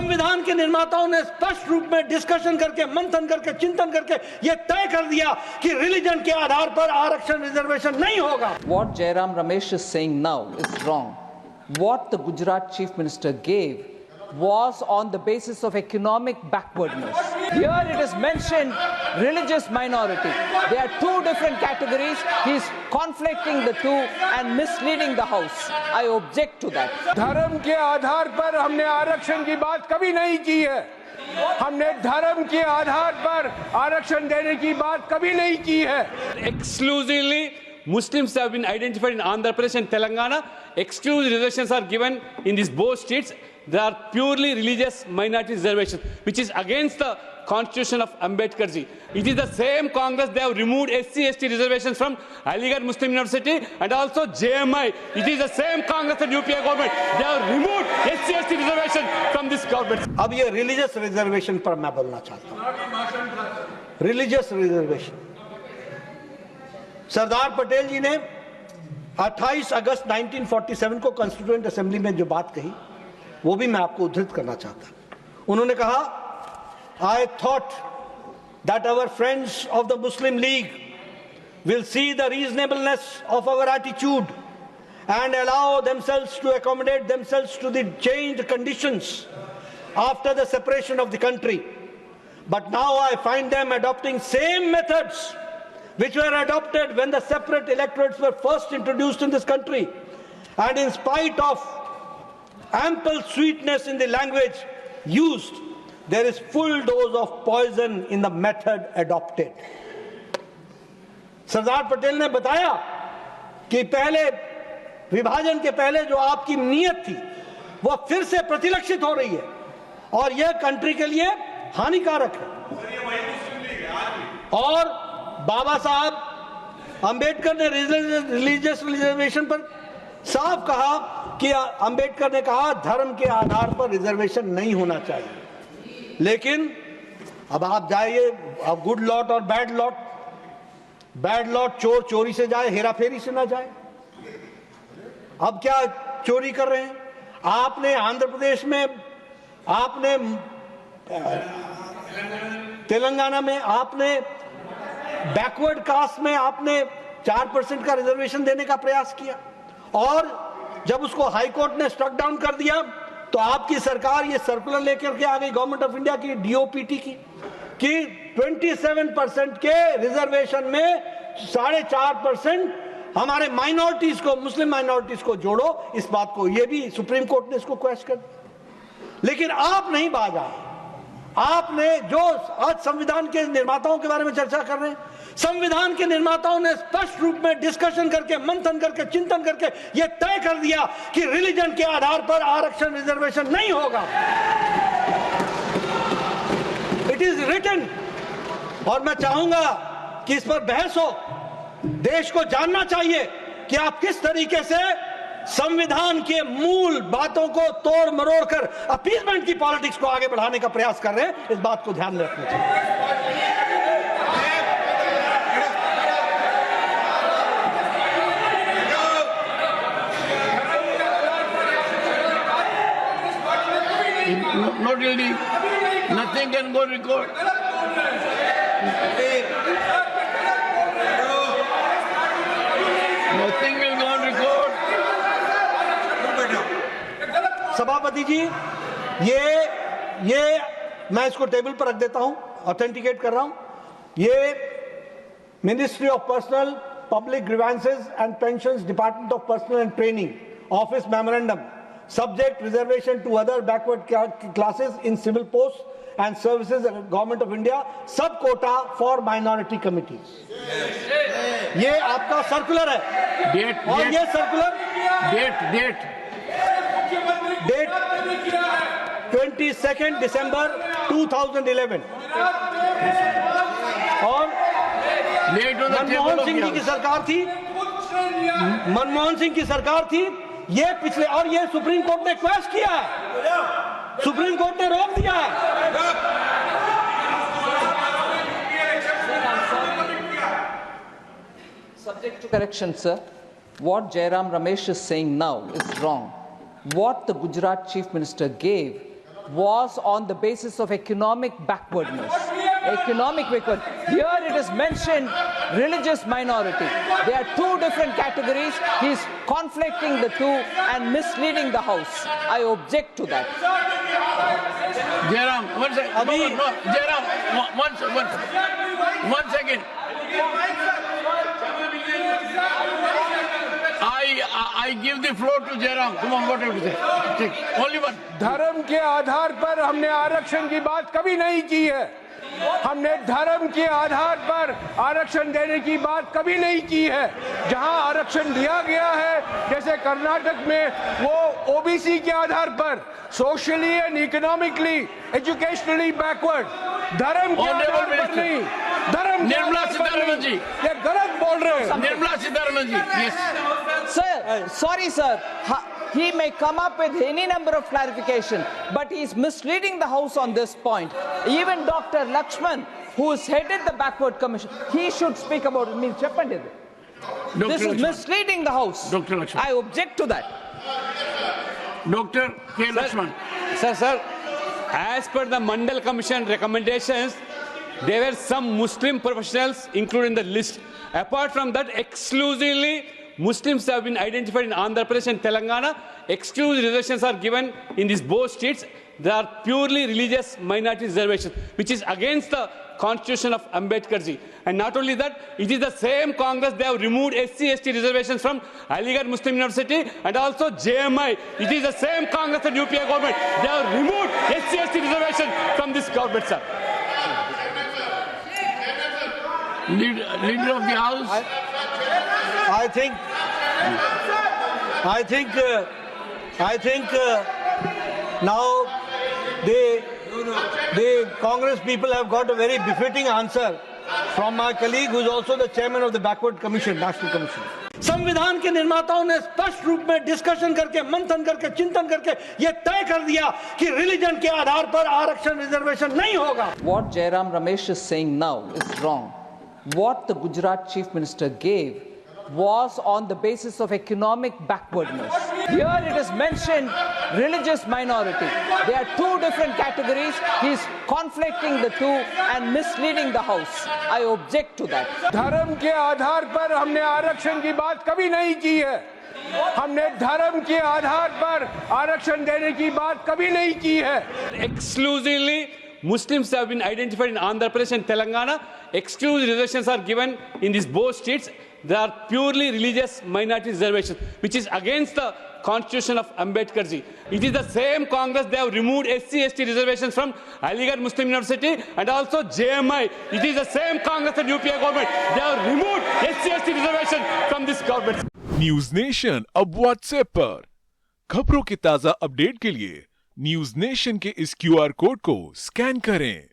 संविधान के निर्माताओं ने स्पष्ट रूप में डिस्कशन करके, मंथन करके, चिंतन करके यह तय कर दिया कि रिलीजन के आधार पर आरक्षण, रिजर्वेशन नहीं होगा। What Jairam Ramesh is saying now is wrong. What the Gujarat Chief Minister gave was on the basis of economic backwardness. Here it is mentioned religious minority. They are two different categories. He is conflicting the two and misleading the House. I object to that. धर्म के आधार पर हमने आरक्षण की बात कभी नहीं की है। हमने धर्म के आधार पर आरक्षण देने की बात कभी नहीं की है। Exclusively Muslims have been identified in Andhra Pradesh and Telangana. Exclusive reservations are given in these both states. They are purely religious minority reservations, which is against the constitution of Ambedkar ji. It is the same Congress, they have removed SC/ST reservations from Aligarh Muslim University and also JMI. It is the same Congress and UPA government. They have removed SC/ST reservation from this government. अब ये religious reservation पर मैं बोलना चाहता हूँ। Religious reservation, Sardar Patel जी ने 28 अगस्त 1947 को constituent assembly में जो बात कही, वो भी मैं आपको उद्धृत करना चाहता हूं। उन्होंने कहा, I thought that our friends of the Muslim League will see the reasonableness of our attitude and allow themselves to accommodate themselves to the changed conditions after the separation of the country. But now I find them adopting same methods which were adopted when the separate electorates were first introduced in this country. And in spite of ample sweetness in the language used, there is full dose of poison in the method adopted. Sardar Patel ने बताया कि पहले विभाजन के पहले जो आपकी नीयत थी वो फिर से प्रतिलक्षित हो रही है और यह कंट्री के लिए हानिकारक है। और बाबा साहब अंबेडकर ने रिलीजियस रिजर्वेशन पर साफ कहा कि अंबेडकर ने कहा धर्म के आधार पर रिजर्वेशन नहीं होना चाहिए। लेकिन अब आप जाइए, अब गुड लॉट और बैड लॉट चोर चोरी से जाए, हेरा फेरी से ना जाए। अब क्या चोरी कर रहे हैं? आपने आंध्र प्रदेश में, आपने तेलंगाना में, आपने बैकवर्ड कास्ट में आपने 4% का रिजर्वेशन देने का प्रयास किया और जब उसको हाई कोर्ट ने स्ट्रक डाउन कर दिया तो आपकी सरकार ये सर्कुलर लेकर के आ गई गवर्नमेंट ऑफ इंडिया की डीओपीटी की कि 27% के रिजर्वेशन में 4.5% हमारे माइनॉरिटीज को, मुस्लिम माइनॉरिटीज को जोड़ो। इस बात को, ये भी सुप्रीम कोर्ट ने इसको क्वेश्चन कर दिया। लेकिन आप नहीं बाजा। आपने जो आज संविधान के निर्माताओं के बारे में चर्चा कर रहे हैं, संविधान के निर्माताओं ने स्पष्ट रूप में डिस्कशन करके, मंथन करके, चिंतन करके यह तय कर दिया कि रिलीजन के आधार पर आरक्षण, रिजर्वेशन नहीं होगा। It is written. और मैं चाहूंगा कि इस पर बहस हो। देश को जानना चाहिए कि आप किस तरीके से संविधान के मूल बातों को तोड़ मरोड़ कर अपीसमेंट की पॉलिटिक्स को आगे बढ़ाने का प्रयास कर रहे हैं। इस बात को ध्यान में रखना चाहिए। Not really. Nothing can go record. Nothing will go on record. सभापति जी, ये मैं इसको टेबल पर रख देता हूं, ऑथेंटिकेट कर रहा हूं। ये ministry of personnel public grievances and pensions, department of personal and training, office memorandum, subject reservation to other backward classes in civil posts and services of Government of India, sub quota for minority committees. ये आपका circular है। Date, और ये circular date 22 दिसंबर 2011 और मनमोहन सिंह जी की सरकार थी। मनमोहन सिंह की सरकार थी। ये पिछले, और ये सुप्रीम कोर्ट ने क्वेश्चन किया है, सुप्रीम कोर्ट ने रोक दिया है। Subject to correction, sir. What Jairam Ramesh is saying now is wrong. What the Gujarat Chief Minister gave was on the basis of economic backwardness. Economic backward. Here it is mentioned religious minority. They are two different categories. He is conflicting the two and misleading the House. I object to that. Jairam, one second. No, Jairam, one second. I give the floor to Jairam. Come on, what do you say? Take. Only one. धर्म के आधार पर हमने आरक्षण की बात कभी नहीं की है। हमने धर्म के आधार पर आरक्षण देने की बात कभी नहीं की है। जहां आरक्षण दिया गया है, जैसे कर्नाटक में, वो ओबीसी के आधार पर, socially and economically, educationally backward, धर्म के आधार पर नहीं। धर्म निर्मला सीतारमण जी, ये गलत बोल रहे हैं। Nirmala Sitharaman ji, yes. Sir, sorry sir, he may come up with any number of clarification, but he is misleading the House on this point. Even Dr. Lakshman, who has headed the backward commission, he should speak about it. This is misleading the House. Dr. Lakshman. I object to that. Dr. K. Lakshman. Sir, as per the Mandal Commission recommendations, there were some Muslim professionals included in the list. Apart from that, exclusively Muslims have been identified in Andhra Pradesh and Telangana. Exclusive reservations are given in these both states. They are purely religious minority reservations, which is against the constitution of Ambedkar ji. And not only that, it is the same Congress, they have removed SC/ST reservations from Aligarh Muslim University and also JMI. It is the same Congress and UPA government. They have removed SC/ST reservation from this government, sir. Leader of the House. I think now the Congress people have got a very befitting answer from my colleague, who is also the chairman of the Backward Commission, National Commission. संविधान के निर्माताओं ने स्पष्ट रूप में discussion करके, मंथन करके, चिंतन करके ये तय कर दिया कि रिलीजन के आधार पर आरक्षण रिजर्वेशन नहीं होगा. What Jairam Ramesh is saying now is wrong. What the Gujarat Chief Minister gave was on the basis of economic backwardness. Here it is mentioned religious minority. They are two different categories. He is conflicting the two and misleading the House. I object to that. धर्म के आधार पर हमने आरक्षण की बात कभी नहीं की है। हमने धर्म के आधार पर आरक्षण देने की बात कभी नहीं की है। Exclusively Muslims have been identified in Andhra Pradesh and Telangana. Exclusive reservations are given in these both states. They are purely religious minority reservations, which is against the constitution of Ambedkar ji. It is the same Congress, they have removed SC/ST reservations from Aligarh Muslim University and also JMI. It is the same Congress and UPA government. They have removed SC/ST reservation from this government. News nation अब WhatsApp पर खबरों के ताजा update के लिए news nation के इस QR code को स्कैन करें।